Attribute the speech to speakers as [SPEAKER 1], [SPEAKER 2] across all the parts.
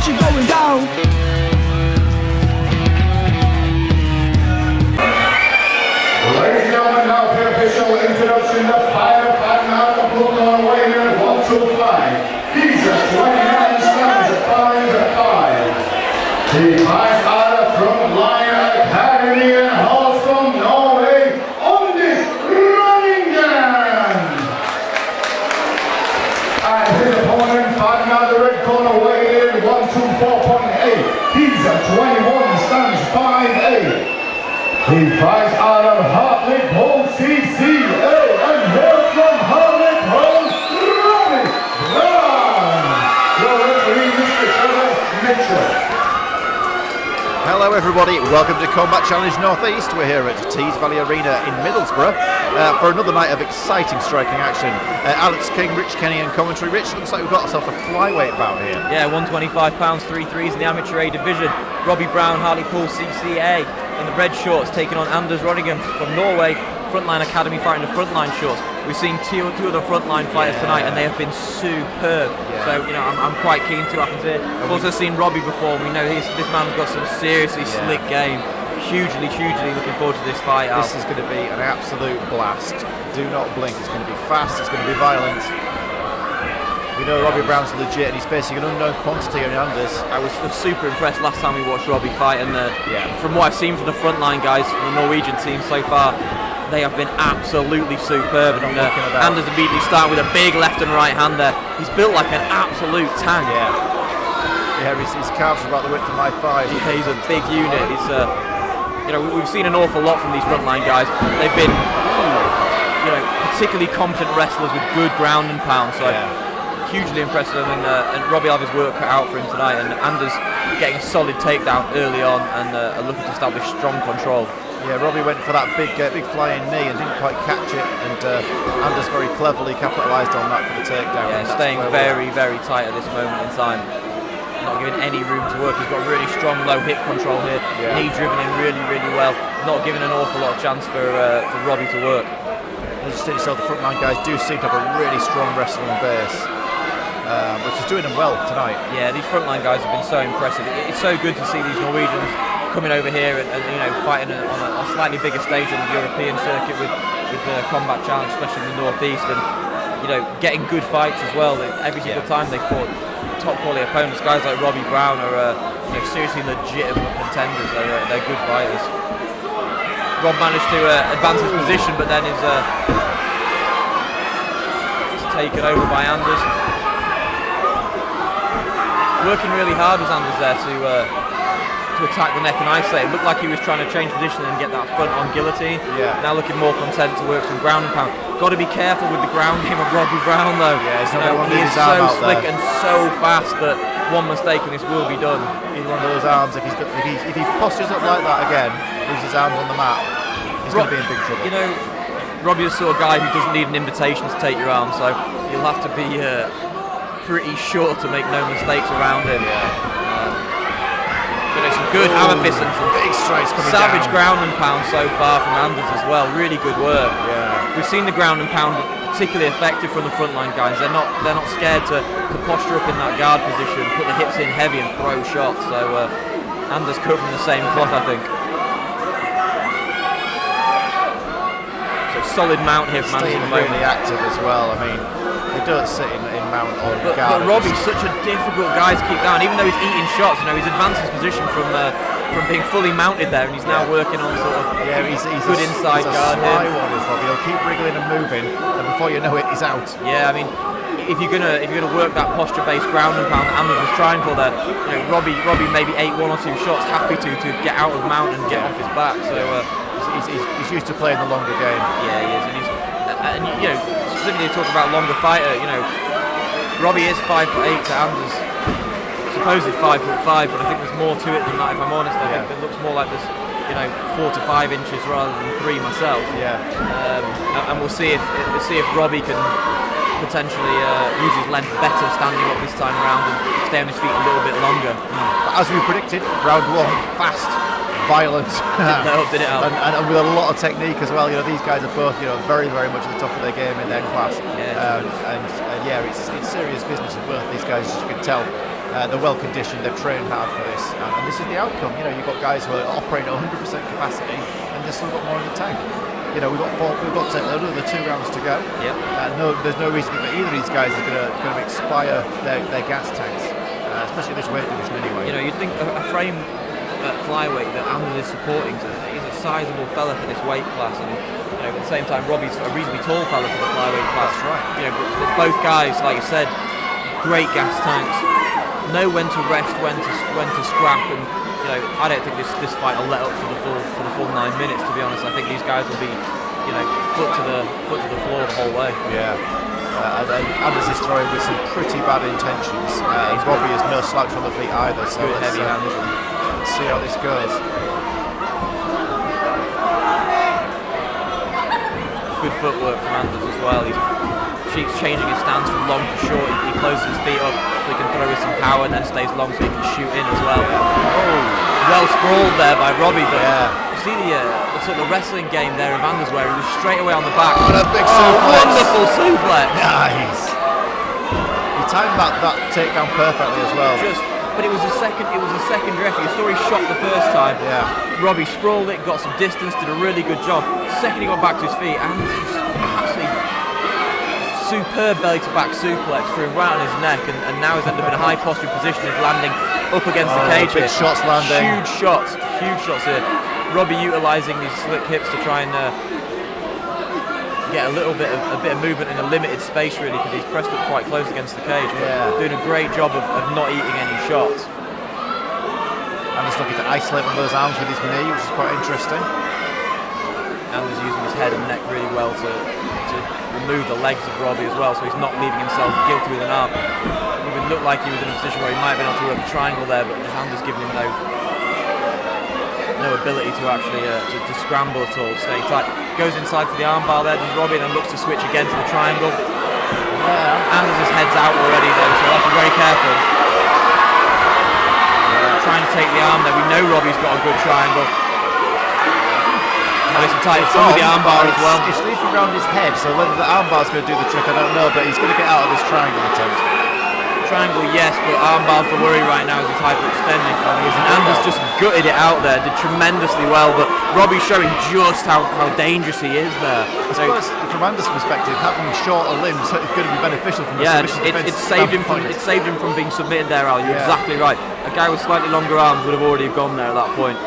[SPEAKER 1] she going down.
[SPEAKER 2] Ladies and gentlemen, now for the official introduction, the final pattern out of Brooklyn away here at 125. He's a 29 stands at 5. He flies out of Frontline Academy and hauls from Norway on this Ronningen. And his opponent fighting out the red corner away here at 124.8. He's a 21 stands 5'8". He flies out of Hartlepool, CCA, and here from Hartlepool, Robbie Brown. Your referee, Mr. Trevor Mitchell.
[SPEAKER 3] Hello everybody, welcome to Combat Challenge Northeast. We're here at Tees Valley Arena in Middlesbrough for another night of exciting striking action. Alex King, Rich Kenny and commentary. Rich, looks like we've got ourselves a flyweight bout here.
[SPEAKER 4] Yeah, 125 pounds, 3 threes in the amateur A division. Robbie Brown, Hartlepool CCA in the red shorts, taking on Anders Ronningen from Norway, Frontline Academy fighting the Frontline shorts. We've seen two of the Frontline fighters tonight, and they have been superb. So, you know, I'm quite keen to happen here. I've also seen Robbie before. We know this man's got some seriously slick game. Hugely looking forward to this fight.
[SPEAKER 3] This is going to be an absolute blast. Do not blink. It's going to be fast. It's going to be violent. We know Robbie Brown's legit, and he's facing an unknown quantity on Anders.
[SPEAKER 4] I was super impressed last time we watched Robbie fight, and from what I've seen from the Frontline guys, from the Norwegian team so far, they have been absolutely superb. And Anders immediately starting with a big left and right hand there. He's built like an absolute tank.
[SPEAKER 3] Yeah, his calves are about the width of my thighs.
[SPEAKER 4] Yeah, he's a big unit. He's, you know, we've seen an awful lot from these Frontline guys. They've been, you know, particularly competent wrestlers with good ground and pound. So. Hugely impressive, and Robbie will have his work cut out for him tonight, and Anders getting a solid takedown early on and looking to establish strong control.
[SPEAKER 3] Yeah, Robbie went for that big flying knee and didn't quite catch it, and Anders very cleverly capitalised on that for the takedown.
[SPEAKER 4] Yeah, staying very tight at this moment in time. Not giving any room to work. He's got really strong low hip control here. Knee driven in really well. Not giving an awful lot of chance for Robbie to work.
[SPEAKER 3] As you said yourself, the Frontline guys do seem to have a really strong wrestling base. Which is doing them well tonight.
[SPEAKER 4] Yeah, these Frontline guys have been so impressive. It's so good to see these Norwegians coming over here and you know, fighting on a slightly bigger stage on the European circuit with the Combat Challenge, especially in the Northeast, and you know, getting good fights as well. Every single time they fought top quality opponents. Guys like Robbie Brown are you know, seriously legitimate contenders. They're good fighters. Rob managed to advance his position, but then is taken over by Anders. Working really hard was Anders there to attack the neck and isolate. It looked like he was trying to change position and get that front on guillotine. Now looking more content to work some ground and pound. Got to be careful with the ground game of Robbie Brown though. He is so slick and so fast that one mistake and this will be done.
[SPEAKER 3] Either one of those arms, if he postures up like that again, leaves his arms on the mat, he's going to be in big trouble.
[SPEAKER 4] You know, Robbie is the sort of guy who doesn't need an invitation to take your arm, so you'll have to be pretty sure to make no mistakes around him. You know, some good hammer fists and some
[SPEAKER 3] big strikes coming
[SPEAKER 4] savage
[SPEAKER 3] down.
[SPEAKER 4] Ground and pound so far from Anders as well. Really good work. We've seen the ground and pound particularly effective from the Frontline guys. They're not scared to posture up in that guard position, put the hips in heavy and throw shots. So Anders cut from the same cloth, I think. So solid mount here from Anders at the moment.
[SPEAKER 3] Really active as well. I mean, they don't sit in mount or guard.
[SPEAKER 4] But Robbie's such a difficult guy to keep down, even though he's eating shots. You know, he's advanced his position from being fully mounted there, and he's now working on sort of
[SPEAKER 3] he's
[SPEAKER 4] good inside guard
[SPEAKER 3] here. Robbie. He'll keep wriggling and moving, and before you know it, he's out.
[SPEAKER 4] Yeah, I mean, if you're gonna work that posture-based ground and pound that Anders was trying for there, you know, Robbie maybe ate one or two shots, happy to get out of mount and get off his back. So
[SPEAKER 3] he's used to playing the longer game.
[SPEAKER 4] Yeah, he is, and you know, specifically talk about longer fighter. You know, Robbie is 5'8" to Anders. Supposedly 5'5", but I think there's more to it than that. If I'm honest, I think it looks more like there's, you know, 4 to 5 inches rather than 3 myself. And we'll see if Robbie can potentially use his length better standing up this time around and stay on his feet a little bit longer.
[SPEAKER 3] As we predicted, round one, fast, violent,
[SPEAKER 4] did it out.
[SPEAKER 3] And with a lot of technique as well. You know, these guys are both, you know, very much at the top of their game in their class. And it's serious business with both these guys, as you can tell. They're well conditioned, they've trained hard for this, and this is the outcome. You know, you've got guys who are operating at 100% capacity, and they've still got more in the tank. You know, we've got another 2 rounds to go.
[SPEAKER 4] Yep.
[SPEAKER 3] There's no reason that either of these guys are going to expire their gas tanks, especially this weight division anyway.
[SPEAKER 4] You know, you'd think a frame at flyweight that Anders is supporting is a sizable fella for this weight class, and you know, at the same time, Robbie's a reasonably tall fella for the flyweight class.
[SPEAKER 3] That's right.
[SPEAKER 4] You know, but both guys, like you said, great gas tanks, know when to rest, when to scrap, and you know, I don't think this fight will let up for the full 9 minutes. To be honest, I think these guys will be, you know, foot to the floor the whole way.
[SPEAKER 3] Yeah. Anders is throwing with some pretty bad intentions. Robbie is no slouch on the feet either. So
[SPEAKER 4] good heavy hands.
[SPEAKER 3] Let's see how this goes.
[SPEAKER 4] Good footwork from Anders as well. He's changing his stance from long to short. He closes his feet up so he can throw with some power, and then stays long so he can shoot in as well.
[SPEAKER 3] Oh.
[SPEAKER 4] Well sprawled there by Robbie, but you see the sort of wrestling game there of Anders where he was straight away on the back.
[SPEAKER 3] Oh, that big suplex.
[SPEAKER 4] Wonderful suplex.
[SPEAKER 3] Nice. He timed that takedown perfectly as well.
[SPEAKER 4] But it was a secondary effort. You saw he shot the first time.
[SPEAKER 3] Yeah.
[SPEAKER 4] Robbie sprawled it, got some distance, did a really good job. Second he got back to his feet, and absolutely superb belly to back suplex threw him right on his neck, and now he's ended up in a high posturing position. He's landing up against the cage.
[SPEAKER 3] Big shots landing.
[SPEAKER 4] Huge shots here. Robbie utilising these slick hips to try and get a bit of movement in a limited space, really, because he's pressed up quite close against the cage.
[SPEAKER 3] Yeah.
[SPEAKER 4] Doing a great job of not eating any shots.
[SPEAKER 3] And he's looking to isolate one of those arms with his knee, which is quite interesting.
[SPEAKER 4] And he's using his head and neck really well to remove the legs of Robbie as well, so he's not leaving himself guilty with an arm. It would look like he was in a position where he might have been able to work a triangle there, but the hand has given him no ability to actually to scramble at all, staying tight. Goes inside for the armbar there, does Robbie, then looks to switch again to the triangle. Anders' head's out already though, so he'll have to be very careful. Trying to take the arm there, we know Robbie's got a good triangle. Nice and tight, some with the armbar as well.
[SPEAKER 3] It's leaping around his head, so whether the armbar's going to do the trick, I don't know, but he's going to get out of this triangle attempt.
[SPEAKER 4] Triangle, yes, but armbar's the worry right now as he's hyperextending. And Anders just gutted it out there, did tremendously well, but Robbie's showing just how dangerous he is there.
[SPEAKER 3] I suppose from Anders' perspective, having shorter limbs is going to be beneficial from a submission defense standpoint.
[SPEAKER 4] It saved him from being submitted there, Al. You're exactly right. A guy with slightly longer arms would have already gone there at that point.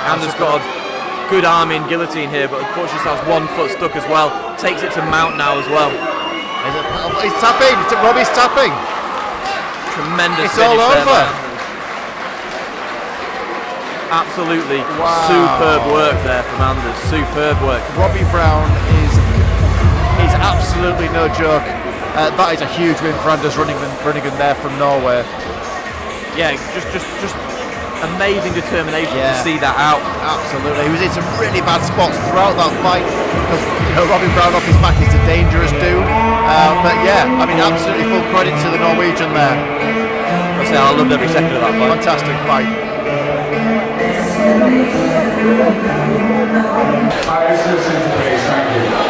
[SPEAKER 4] Anders got a good arm in guillotine here, but unfortunately has one foot stuck as well. Takes it to mount now as well.
[SPEAKER 3] He's tapping. Robbie's tapping.
[SPEAKER 4] Tremendous.
[SPEAKER 3] It's all over.
[SPEAKER 4] Absolutely superb work there from Anders. Superb work.
[SPEAKER 3] Robbie Brown is absolutely no joke. That is a huge win for Anders Ronningen there from Norway.
[SPEAKER 4] Yeah, just amazing determination to see that out.
[SPEAKER 3] Absolutely. He was in some really bad spots throughout that fight because Robbie Brown off his back is a dangerous dude. But yeah, I mean, absolutely full credit to the Norwegian there.
[SPEAKER 4] I loved every second of that fight.
[SPEAKER 3] Fantastic fight.
[SPEAKER 2] Thank you.